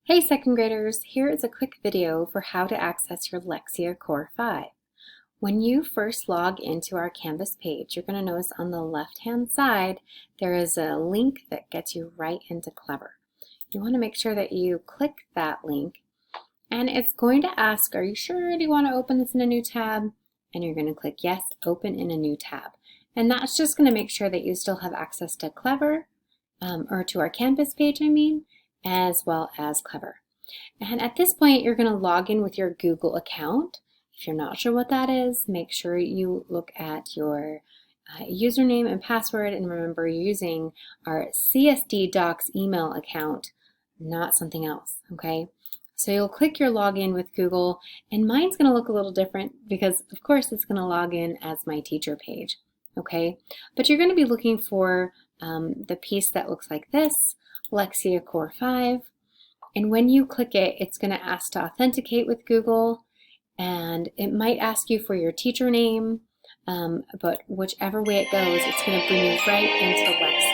Hey second graders, here is a quick video for how to access your Lexia Core 5. When you first log into our Canvas page, you're going to notice on the left-hand side there is a link that gets you right into Clever. You want to make sure that you click that link, and it's going to ask, are you sure? Do you want to open this in a new tab? And you're going to click yes, open in a new tab. And that's just going to make sure that you still have access to Clever, or to our Canvas page, as well as Clever. And at this point, you're going to log in with your Google account. If you're not sure what that is, make sure you look at your username and password, and remember you're using our CSD Docs email account, not something else, okay? So you'll click your login with Google, and mine's going to look a little different because, of course, it's going to log in as my teacher page, okay? But you're going to be looking for the piece that looks like this, Lexia Core 5. And when you click it, it's going to ask to authenticate with Google, and it might ask you for your teacher name, but whichever way it goes, it's going to bring you right into Lexia.